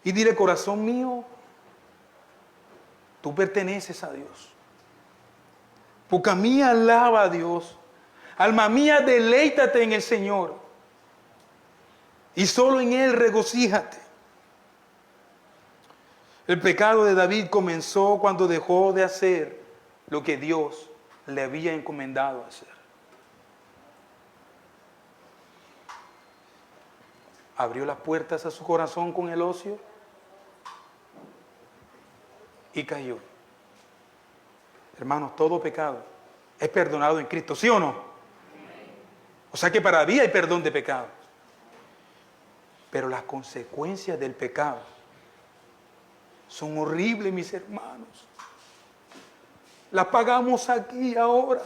S4: Y dile, corazón mío, tú perteneces a Dios. Boca mía alaba a Dios. Alma mía, deleítate en el Señor. Y solo en Él regocíjate. El pecado de David comenzó cuando dejó de hacer lo que Dios le había encomendado hacer. Abrió las puertas a su corazón con el ocio y cayó. Hermanos, todo pecado es perdonado en Cristo, ¿sí o no? O sea que para David hay perdón de pecado. Pero las consecuencias del pecado son horribles, mis hermanos. Las pagamos aquí ahora.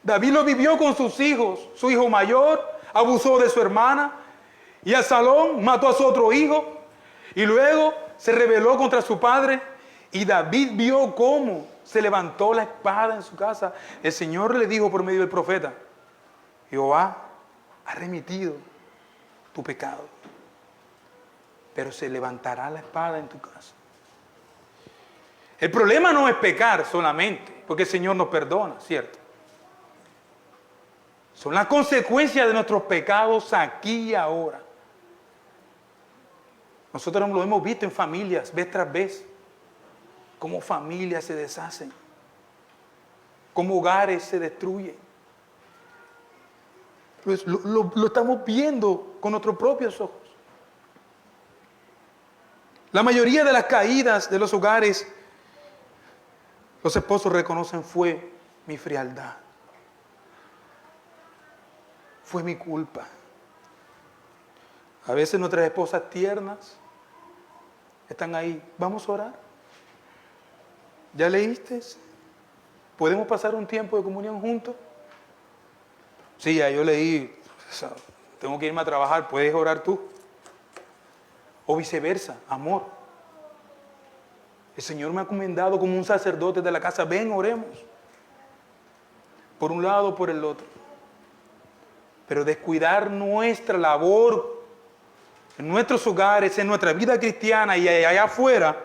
S4: David lo vivió con sus hijos. Su hijo mayor abusó de su hermana y Absalón mató a su otro hijo y luego se rebeló contra su padre, y David vio cómo se levantó la espada en su casa. El Señor le dijo por medio del profeta: Jehová ha remitido tu pecado, pero se levantará la espada en tu casa. El problema no es pecar solamente, porque el Señor nos perdona, ¿cierto? Son las consecuencias de nuestros pecados aquí y ahora. Nosotros lo hemos visto en familias, vez tras vez, cómo familias se deshacen, cómo hogares se destruyen. Pues lo estamos viendo con nuestros propios ojos. La mayoría de las caídas de los hogares, los esposos reconocen, fue mi frialdad, fue mi culpa. A veces nuestras esposas tiernas están ahí. Vamos a orar. ¿Ya leíste? ¿Podemos pasar un tiempo de comunión juntos? Sí, ya yo leí. Tengo que irme a trabajar. ¿Puedes orar tú? O viceversa, amor. El Señor me ha encomendado como un sacerdote de la casa. Ven, oremos. Por un lado o por el otro. Pero descuidar nuestra labor en nuestros hogares, en nuestra vida cristiana y allá afuera,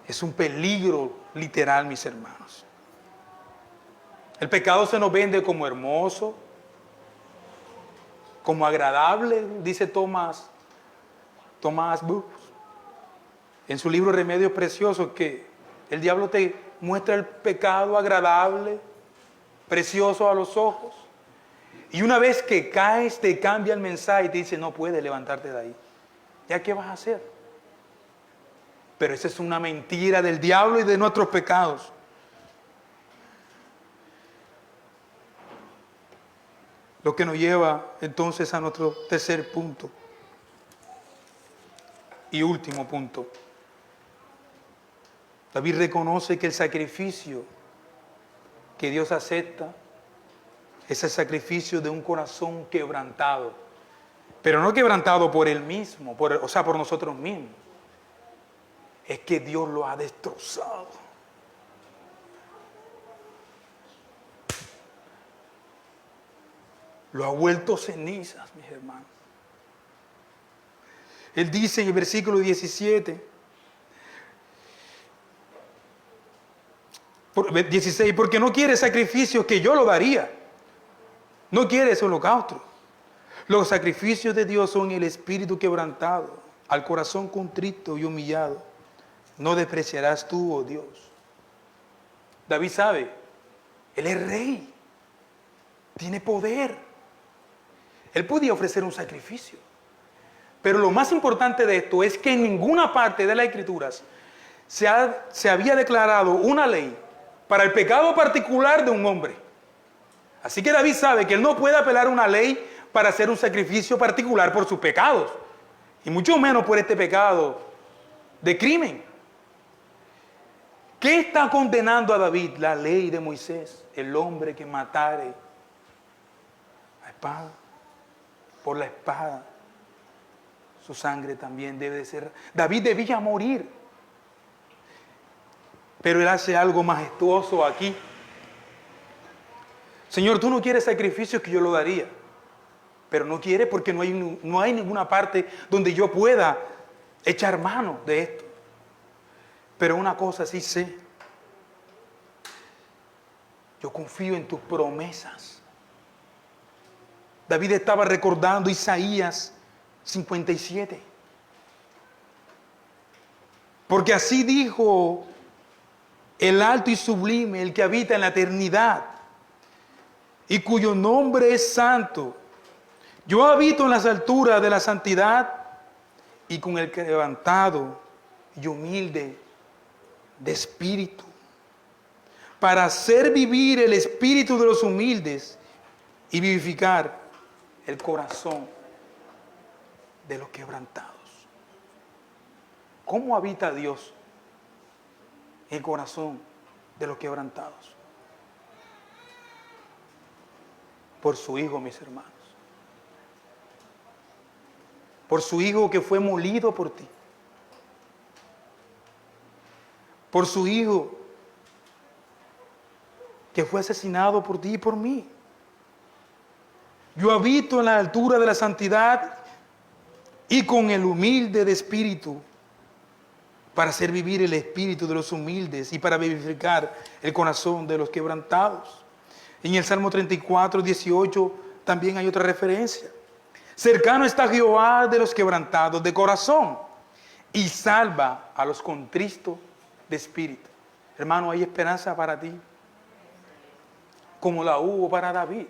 S4: es un peligro literal, mis hermanos. El pecado se nos vende como hermoso, como agradable, dice Tomás Bush en su libro Remedios Preciosos, que el diablo te muestra el pecado agradable, precioso a los ojos. Y una vez que caes, te cambia el mensaje y te dice: no puedes levantarte de ahí. ¿Ya qué vas a hacer? Pero esa es una mentira del diablo y de nuestros pecados. Lo que nos lleva entonces a nuestro tercer punto y último punto. David reconoce que el sacrificio que Dios acepta es el sacrificio de un corazón quebrantado. Pero no quebrantado por él mismo, por nosotros mismos. Es que Dios lo ha destrozado. Lo ha vuelto cenizas, mis hermanos. Él dice en el versículo 17, 16, porque no quiere sacrificios que yo lo daría. No quiere ese holocausto. Los sacrificios de Dios son el espíritu quebrantado, al corazón contrito y humillado. No despreciarás tú, oh Dios. David sabe, él es rey, tiene poder. Él podía ofrecer un sacrificio. Pero lo más importante de esto es que en ninguna parte de las Escrituras se había declarado una ley para el pecado particular de un hombre. Así que David sabe que él no puede apelar a una ley para hacer un sacrificio particular por sus pecados. Y mucho menos por este pecado de crimen. ¿Qué está condenando a David? La ley de Moisés. El hombre que matare a espada, por la espada, su sangre también debe de ser. David debía morir. Pero él hace algo majestuoso aquí. Señor, tú no quieres sacrificios que yo lo daría. Pero no quiere porque no hay ninguna parte donde yo pueda echar mano de esto. Pero una cosa sí sé. Yo confío en tus promesas. David estaba recordando Isaías 57. Porque así dijo el alto y sublime, el que habita en la eternidad y cuyo nombre es santo. Yo habito en las alturas de la santidad y con el quebrantado y humilde de espíritu, para hacer vivir el espíritu de los humildes y vivificar el corazón de los quebrantados. ¿Cómo habita Dios en el corazón de los quebrantados? Por su Hijo, mis hermanos. Por su Hijo que fue molido por ti. Por su Hijo que fue asesinado por ti y por mí. Yo habito en la altura de la santidad y con el humilde de espíritu, para hacer vivir el espíritu de los humildes y para vivificar el corazón de los quebrantados. En el Salmo 34, 18 también hay otra referencia. Cercano está Jehová de los quebrantados de corazón y salva a los contristos de espíritu. Hermano, hay esperanza para ti, como la hubo para David.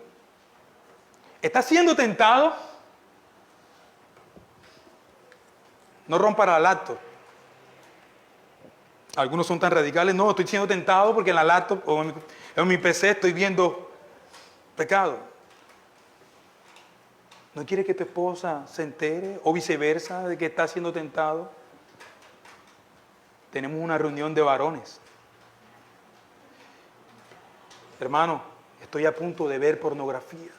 S4: ¿Estás siendo tentado? No rompa la laptop. Algunos son tan radicales. No, estoy siendo tentado porque en la laptop o en mi PC estoy viendo pecado. ¿No quiere que tu esposa se entere o viceversa de que está siendo tentado? Tenemos una reunión de varones. Hermano, estoy a punto de ver pornografía.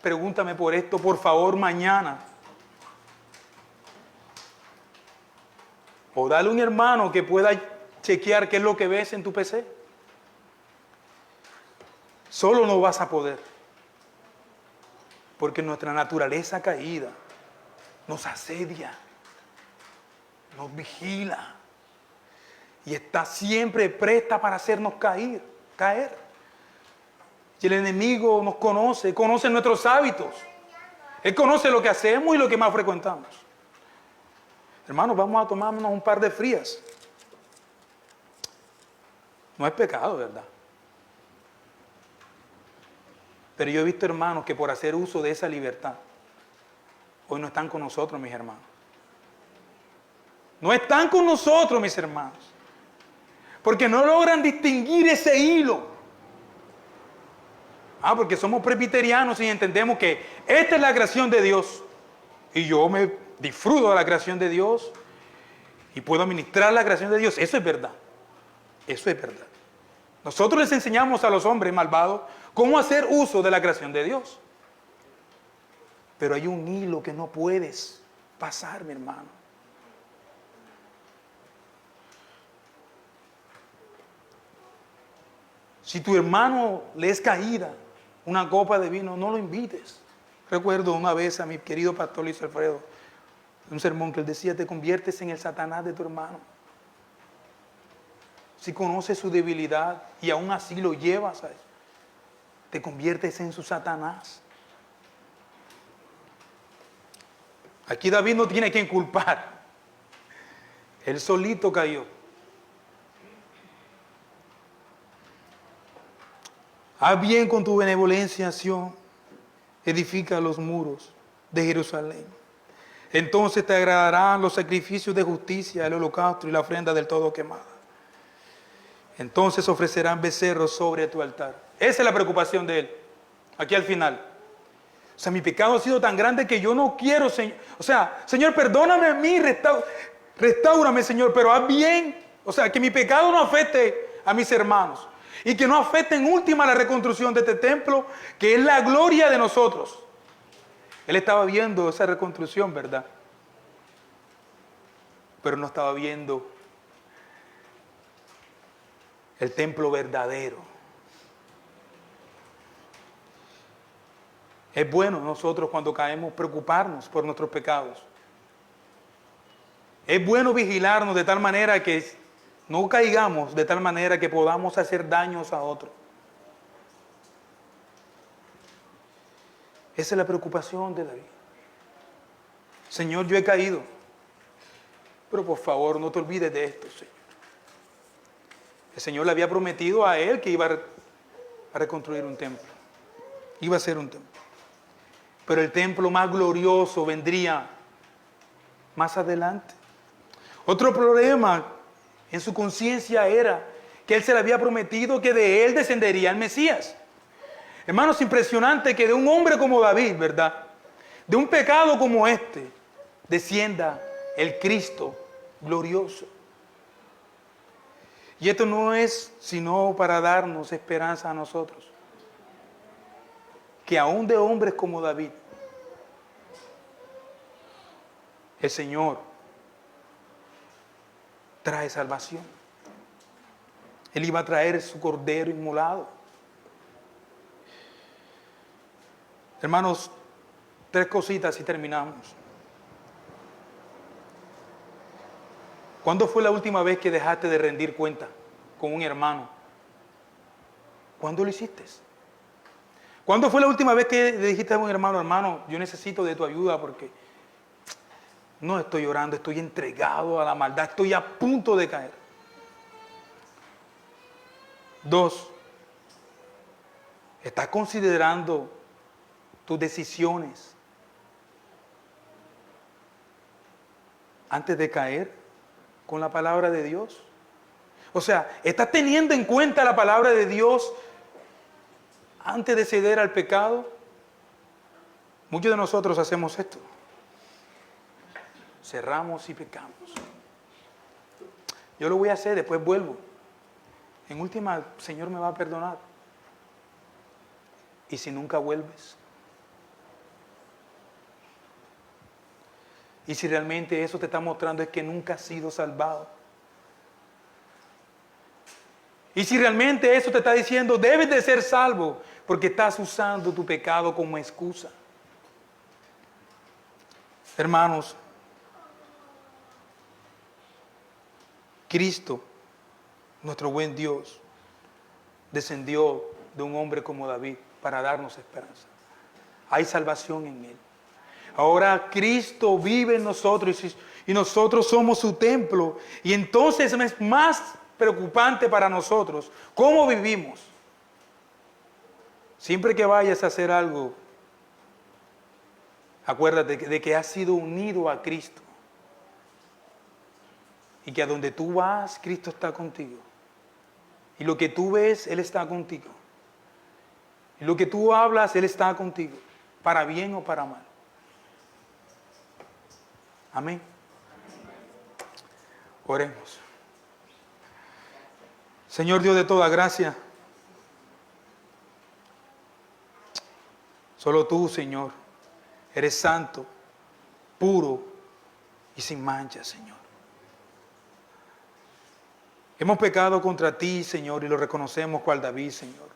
S4: Pregúntame por esto, por favor, mañana. O dale a un hermano que pueda chequear qué es lo que ves en tu PC. Solo no vas a poder. Porque nuestra naturaleza caída nos asedia, nos vigila y está siempre presta para hacernos caer. Y el enemigo nos conoce nuestros hábitos. Él conoce lo que hacemos y lo que más frecuentamos. Hermanos, vamos a tomarnos un par de frías. No es pecado, ¿verdad? Pero yo he visto hermanos que por hacer uso de esa libertad, hoy no están con nosotros, mis hermanos. No están con nosotros, mis hermanos. Porque no logran distinguir ese hilo. Porque somos presbiterianos y entendemos que esta es la creación de Dios. Y yo me disfruto de la creación de Dios. Y puedo administrar la creación de Dios. Eso es verdad. Eso es verdad. Nosotros les enseñamos a los hombres malvados cómo hacer uso de la creación de Dios. Pero hay un hilo que no puedes pasar, mi hermano. Si tu hermano le es caída una copa de vino, no lo invites. Recuerdo una vez a mi querido pastor Luis Alfredo, un sermón que él decía: te conviertes en el Satanás de tu hermano. Si conoces su debilidad y aún así lo llevas a él, te conviertes en su Satanás. Aquí David no tiene quien culpar. Él solito cayó. Haz bien con tu benevolencia, Sión, edifica los muros de Jerusalén. Entonces te agradarán los sacrificios de justicia, el holocausto y la ofrenda del todo quemada. Entonces ofrecerán becerros sobre tu altar. Esa es la preocupación de él, aquí al final. O sea, mi pecado ha sido tan grande que yo no quiero, Señor. O sea, Señor, perdóname a mí, restáurame, Señor, pero haz bien. O sea, que mi pecado no afecte a mis hermanos. Y que no afecte en última la reconstrucción de este templo, que es la gloria de nosotros. Él estaba viendo esa reconstrucción, ¿verdad? Pero no estaba viendo el templo verdadero. Es bueno nosotros cuando caemos preocuparnos por nuestros pecados. Es bueno vigilarnos de tal manera que no caigamos, de tal manera que podamos hacer daños a otros. Esa es la preocupación de David. Señor, yo he caído, pero por favor no te olvides de esto, Señor. El Señor le había prometido a él que iba a reconstruir un templo. Iba a hacer un templo. Pero el templo más glorioso vendría más adelante. Otro problema en su conciencia era que él se le había prometido que de él descendería el Mesías. Hermanos, impresionante que de un hombre como David, ¿verdad? De un pecado como este, descienda el Cristo glorioso. Y esto no es sino para darnos esperanza a nosotros. Que aún de hombres como David, el Señor trae salvación. Él iba a traer su cordero inmolado. Hermanos, 3 cositas y terminamos. ¿Cuándo fue la última vez que dejaste de rendir cuenta con un hermano? ¿Cuándo lo hiciste? ¿Cuándo fue la última vez que le dijiste a un hermano: hermano, yo necesito de tu ayuda porque no estoy orando, estoy entregado a la maldad, estoy a punto de caer? 2, ¿estás considerando tus decisiones antes de caer con la palabra de Dios? O sea, ¿estás teniendo en cuenta la palabra de Dios antes de ceder al pecado? Muchos de nosotros hacemos esto. Cerramos y pecamos. Yo lo voy a hacer, después vuelvo. En última, el Señor me va a perdonar. ¿Y si nunca vuelves? ¿Y si realmente eso te está mostrando es que nunca has sido salvado? ¿Y si realmente eso te está diciendo debes de ser salvo porque estás usando tu pecado como excusa? Hermanos, Cristo, nuestro buen Dios, descendió de un hombre como David para darnos esperanza. Hay salvación en Él. Ahora Cristo vive en nosotros y nosotros somos su templo. Y entonces es más preocupante para nosotros cómo vivimos. Siempre que vayas a hacer algo, acuérdate de que has sido unido a Cristo. Y que a donde tú vas, Cristo está contigo. Y lo que tú ves, Él está contigo. Y lo que tú hablas, Él está contigo. Para bien o para mal. Amén. Oremos. Señor Dios de toda gracia, solo tú, Señor, eres santo, puro y sin mancha, Señor. Hemos pecado contra ti, Señor, y lo reconocemos cual David, Señor.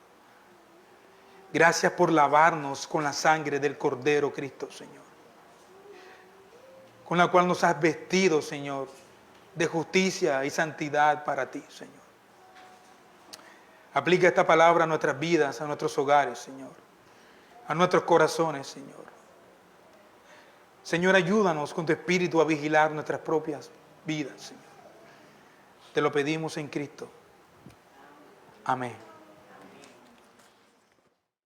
S4: Gracias por lavarnos con la sangre del Cordero Cristo, Señor. Con la cual nos has vestido, Señor, de justicia y santidad para ti, Señor. Aplica esta palabra a nuestras vidas, a nuestros hogares, Señor. A nuestros corazones, Señor. Señor, ayúdanos con tu Espíritu a vigilar nuestras propias vidas, Señor. Te lo pedimos en Cristo. Amén.